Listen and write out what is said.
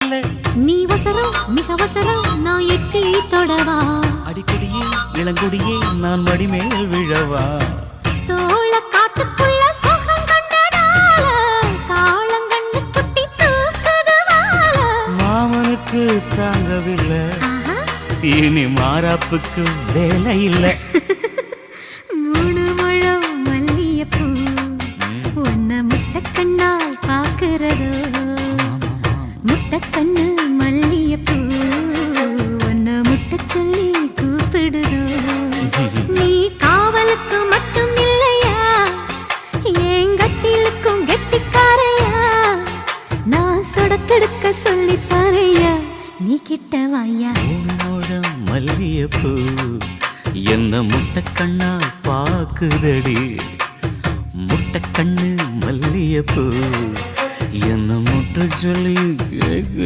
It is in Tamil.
இல்ல. நீ வசரம் மிக வசரம் நான் எட்டி தொடவா. அடிக்கடியே இளங்கொடியே நான் மடிமேல் விழவா. சோழ காட்டுக்குள்ள சோகம் கண்டதால காளங்கண்ணு குட்டி தூக்குதுவால. மாமனுக்கு தாங்கவில்லை, இனி மாறாப்புக்கு வேலை இல்லை. மூணு முழம் மல்லியப்பூ உன்னை முட்டை கண்ணால் பாக்குறதோ. முட்டை கண்ணு மல்லியப்பூ உன்னை முட்டை சொல்லி கூப்பிடுதோ. நீ காவலுக்கு மட்டும் இல்லையா, என் கட்டிலுக்கும் கெட்டிக்காரையா. நான் சொடக்கெடுக்க சொல்லி தரையா, நீ கிட்ட வாயா. மூணு மல்லியப்பூ என்ன முட்டை கண்ணா பாக்குதடி. முட்டை கண்ணு மல்லியப்பூ என்ன முட்டை சொல்லி கேக்கு.